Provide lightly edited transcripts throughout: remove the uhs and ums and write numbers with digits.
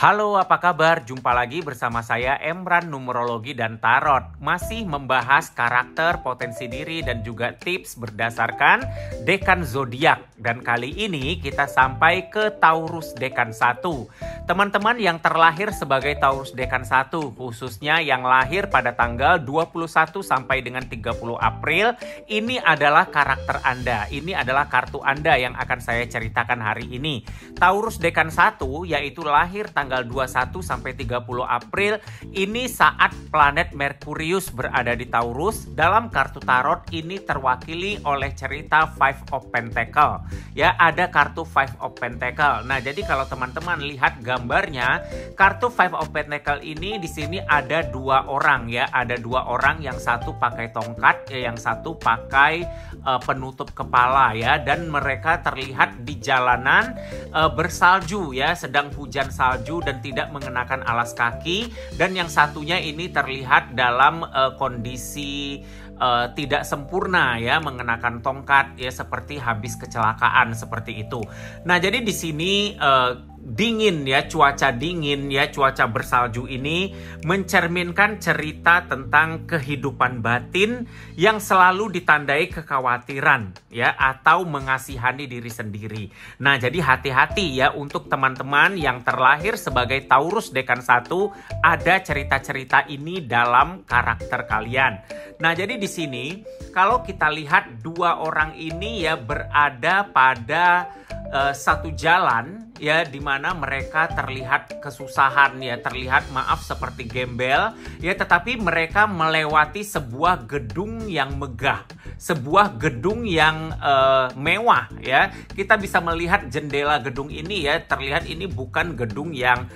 Halo, apa kabar? Jumpa lagi bersama saya Emran Numerologi dan Tarot. Masih membahas karakter, potensi diri dan juga tips berdasarkan dekan zodiak. Dan kali ini kita sampai ke Taurus dekan 1. Teman-teman yang terlahir sebagai Taurus dekan 1, khususnya yang lahir pada tanggal 21 sampai dengan 30 April, ini adalah karakter Anda. Ini adalah kartu Anda yang akan saya ceritakan hari ini. Taurus dekan 1 yaitu lahir tanggal 21 sampai 30 April, ini saat planet Merkurius berada di Taurus. Dalam kartu tarot ini terwakili oleh cerita Five of Pentacle. Ya, ada kartu Five of Pentacle. Nah, jadi kalau teman-teman lihat gambarnya, kartu Five of Pentacle ini di sini ada dua orang ya, ada dua orang, yang satu pakai tongkat, ya, yang satu pakai penutup kepala ya, dan mereka terlihat di jalanan bersalju ya, sedang hujan salju dan tidak mengenakan alas kaki, dan yang satunya ini terlihat dalam kondisi tidak sempurna ya, mengenakan tongkat ya, seperti habis kecelakaan seperti itu. Nah, jadi di sini dingin ya, cuaca dingin ya, cuaca bersalju ini mencerminkan cerita tentang kehidupan batin yang selalu ditandai kekhawatiran ya, atau mengasihani diri sendiri. Nah, jadi hati-hati ya untuk teman-teman yang terlahir sebagai Taurus dekan 1, ada cerita-cerita ini dalam karakter kalian. Nah, jadi di sini kalau kita lihat dua orang ini ya berada pada satu jalan ya, di mana mereka terlihat kesusahan ya, terlihat maaf seperti gembel ya, tetapi mereka melewati sebuah gedung yang megah, sebuah gedung yang mewah ya. Kita bisa melihat jendela gedung ini ya, terlihat ini bukan gedung yang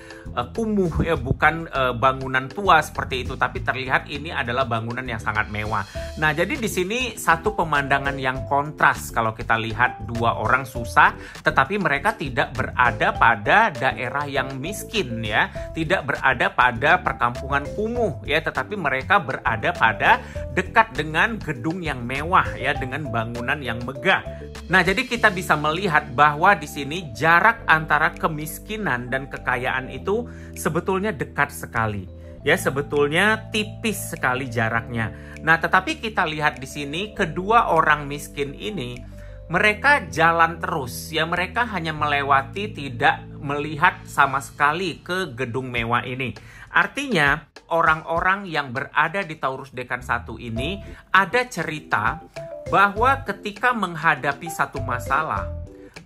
kumuh ya, bukan bangunan tua seperti itu, tapi terlihat ini adalah bangunan yang sangat mewah. Nah, jadi di sini satu pemandangan yang kontras kalau kita lihat dua orang susah, tetapi mereka tidak berada pada daerah yang miskin ya, tidak berada pada perkampungan kumuh ya, tetapi mereka berada pada dekat dengan gedung yang mewah ya, dengan bangunan yang megah. Nah, jadi kita bisa melihat bahwa di sini jarak antara kemiskinan dan kekayaan itu sebetulnya dekat sekali. Ya, sebetulnya tipis sekali jaraknya. Nah, tetapi kita lihat di sini kedua orang miskin ini mereka jalan terus ya, mereka hanya melewati, tidak melihat sama sekali ke gedung mewah ini. Artinya orang-orang yang berada di Taurus dekan 1 ini ada cerita bahwa ketika menghadapi satu masalah,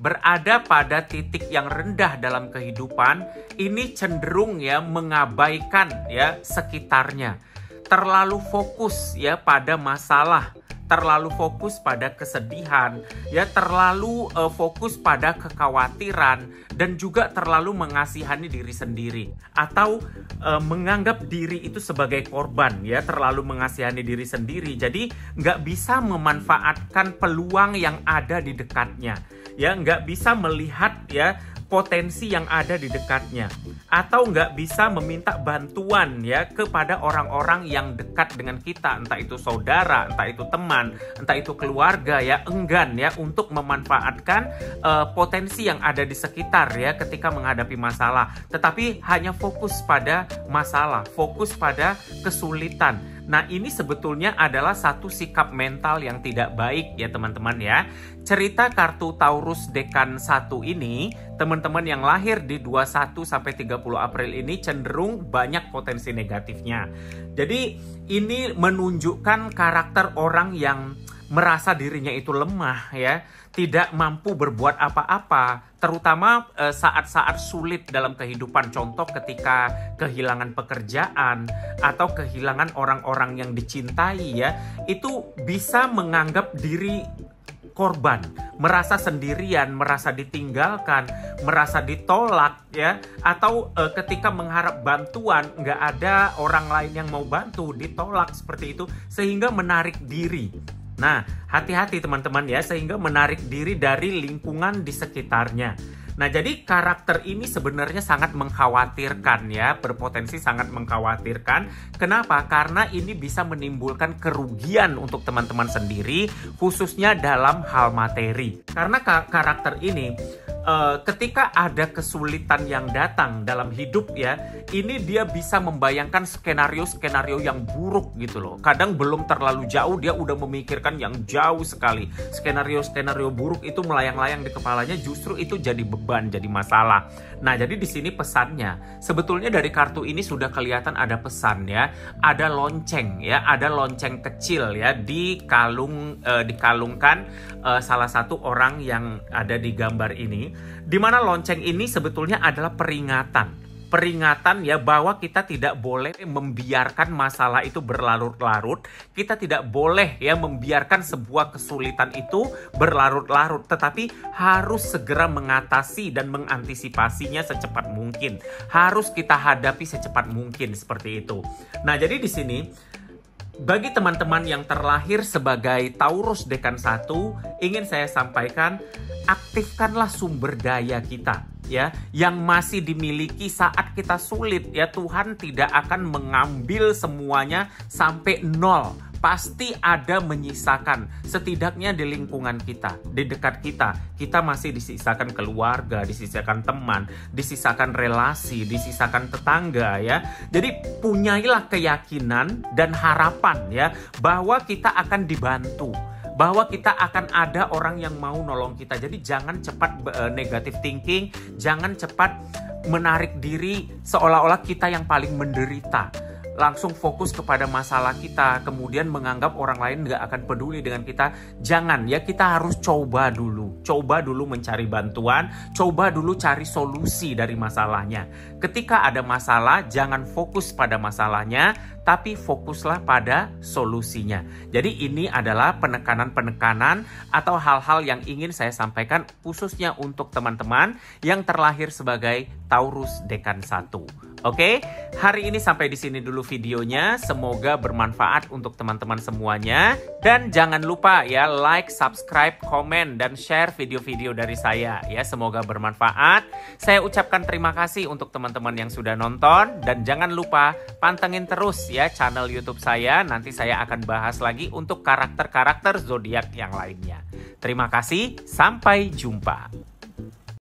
berada pada titik yang rendah dalam kehidupan, ini cenderung ya mengabaikan ya sekitarnya. Terlalu fokus ya pada masalah, terlalu fokus pada kesedihan, ya, terlalu fokus pada kekhawatiran, dan juga terlalu mengasihani diri sendiri, atau menganggap diri itu sebagai korban, ya, terlalu mengasihani diri sendiri. Jadi nggak bisa memanfaatkan peluang yang ada di dekatnya, ya, nggak bisa melihat ya potensi yang ada di dekatnya, atau nggak bisa meminta bantuan ya kepada orang-orang yang dekat dengan kita, entah itu saudara, entah itu teman, entah itu keluarga ya, enggan ya untuk memanfaatkan potensi yang ada di sekitar ya ketika menghadapi masalah, tetapi hanya fokus pada masalah, fokus pada kesulitan. Nah, ini sebetulnya adalah satu sikap mental yang tidak baik ya teman-teman ya. Cerita kartu Taurus dekan 1 ini, teman-teman yang lahir di 21 sampai 30 April ini cenderung banyak potensi negatifnya. Jadi ini menunjukkan karakter orang yang merasa dirinya itu lemah ya, tidak mampu berbuat apa-apa, terutama saat-saat sulit dalam kehidupan. Contoh ketika kehilangan pekerjaan atau kehilangan orang-orang yang dicintai ya, itu bisa menganggap diri korban, merasa sendirian, merasa ditinggalkan, merasa ditolak ya, atau ketika mengharap bantuan nggak ada orang lain yang mau bantu, ditolak seperti itu, sehingga menarik diri. Nah, hati-hati teman-teman ya, sehingga menarik diri dari lingkungan di sekitarnya. Nah, jadi karakter ini sebenarnya sangat mengkhawatirkan ya, berpotensi sangat mengkhawatirkan. Kenapa? Karena ini bisa menimbulkan kerugian untuk teman-teman sendiri, khususnya dalam hal materi. Karena karakter ini ketika ada kesulitan yang datang dalam hidup ya, ini dia bisa membayangkan skenario-skenario yang buruk gitu loh. Kadang belum terlalu jauh dia udah memikirkan yang jauh sekali. Skenario-skenario buruk itu melayang-layang di kepalanya, justru itu jadi beban, jadi masalah. Nah, jadi di sini pesannya, sebetulnya dari kartu ini sudah kelihatan ada pesan ya, ada lonceng ya, ada lonceng kecil ya dikalungkan salah satu orang yang ada di gambar ini, di mana lonceng ini sebetulnya adalah peringatan ya, bahwa kita tidak boleh membiarkan masalah itu berlarut-larut. Kita tidak boleh ya membiarkan sebuah kesulitan itu berlarut-larut, tetapi harus segera mengatasi dan mengantisipasinya secepat mungkin. Harus kita hadapi secepat mungkin, seperti itu. Nah, jadi di sini bagi teman-teman yang terlahir sebagai Taurus Dekan 1, ingin saya sampaikan, aktifkanlah sumber daya kita ya, yang masih dimiliki saat kita sulit ya. Tuhan tidak akan mengambil semuanya sampai nol. Pasti ada menyisakan, setidaknya di lingkungan kita, di dekat kita. Kita masih disisakan keluarga, disisakan teman, disisakan relasi, disisakan tetangga ya. Jadi punyailah keyakinan dan harapan ya, bahwa kita akan dibantu, bahwa kita akan ada orang yang mau nolong kita. Jadi jangan cepat negative thinking, jangan cepat menarik diri seolah-olah kita yang paling menderita. Langsung fokus kepada masalah kita, kemudian menganggap orang lain nggak akan peduli dengan kita. Jangan ya, kita harus coba dulu mencari bantuan, coba dulu cari solusi dari masalahnya. Ketika ada masalah, jangan fokus pada masalahnya, tapi fokuslah pada solusinya. Jadi ini adalah penekanan-penekanan atau hal-hal yang ingin saya sampaikan khususnya untuk teman-teman yang terlahir sebagai Taurus Dekan 1. Oke, hari ini sampai di sini dulu videonya. Semoga bermanfaat untuk teman-teman semuanya. Dan jangan lupa ya, like, subscribe, komen, dan share video-video dari saya ya. Semoga bermanfaat. Saya ucapkan terima kasih untuk teman-teman yang sudah nonton. Dan jangan lupa pantengin terus ya channel YouTube saya. Nanti saya akan bahas lagi untuk karakter-karakter zodiak yang lainnya. Terima kasih, sampai jumpa.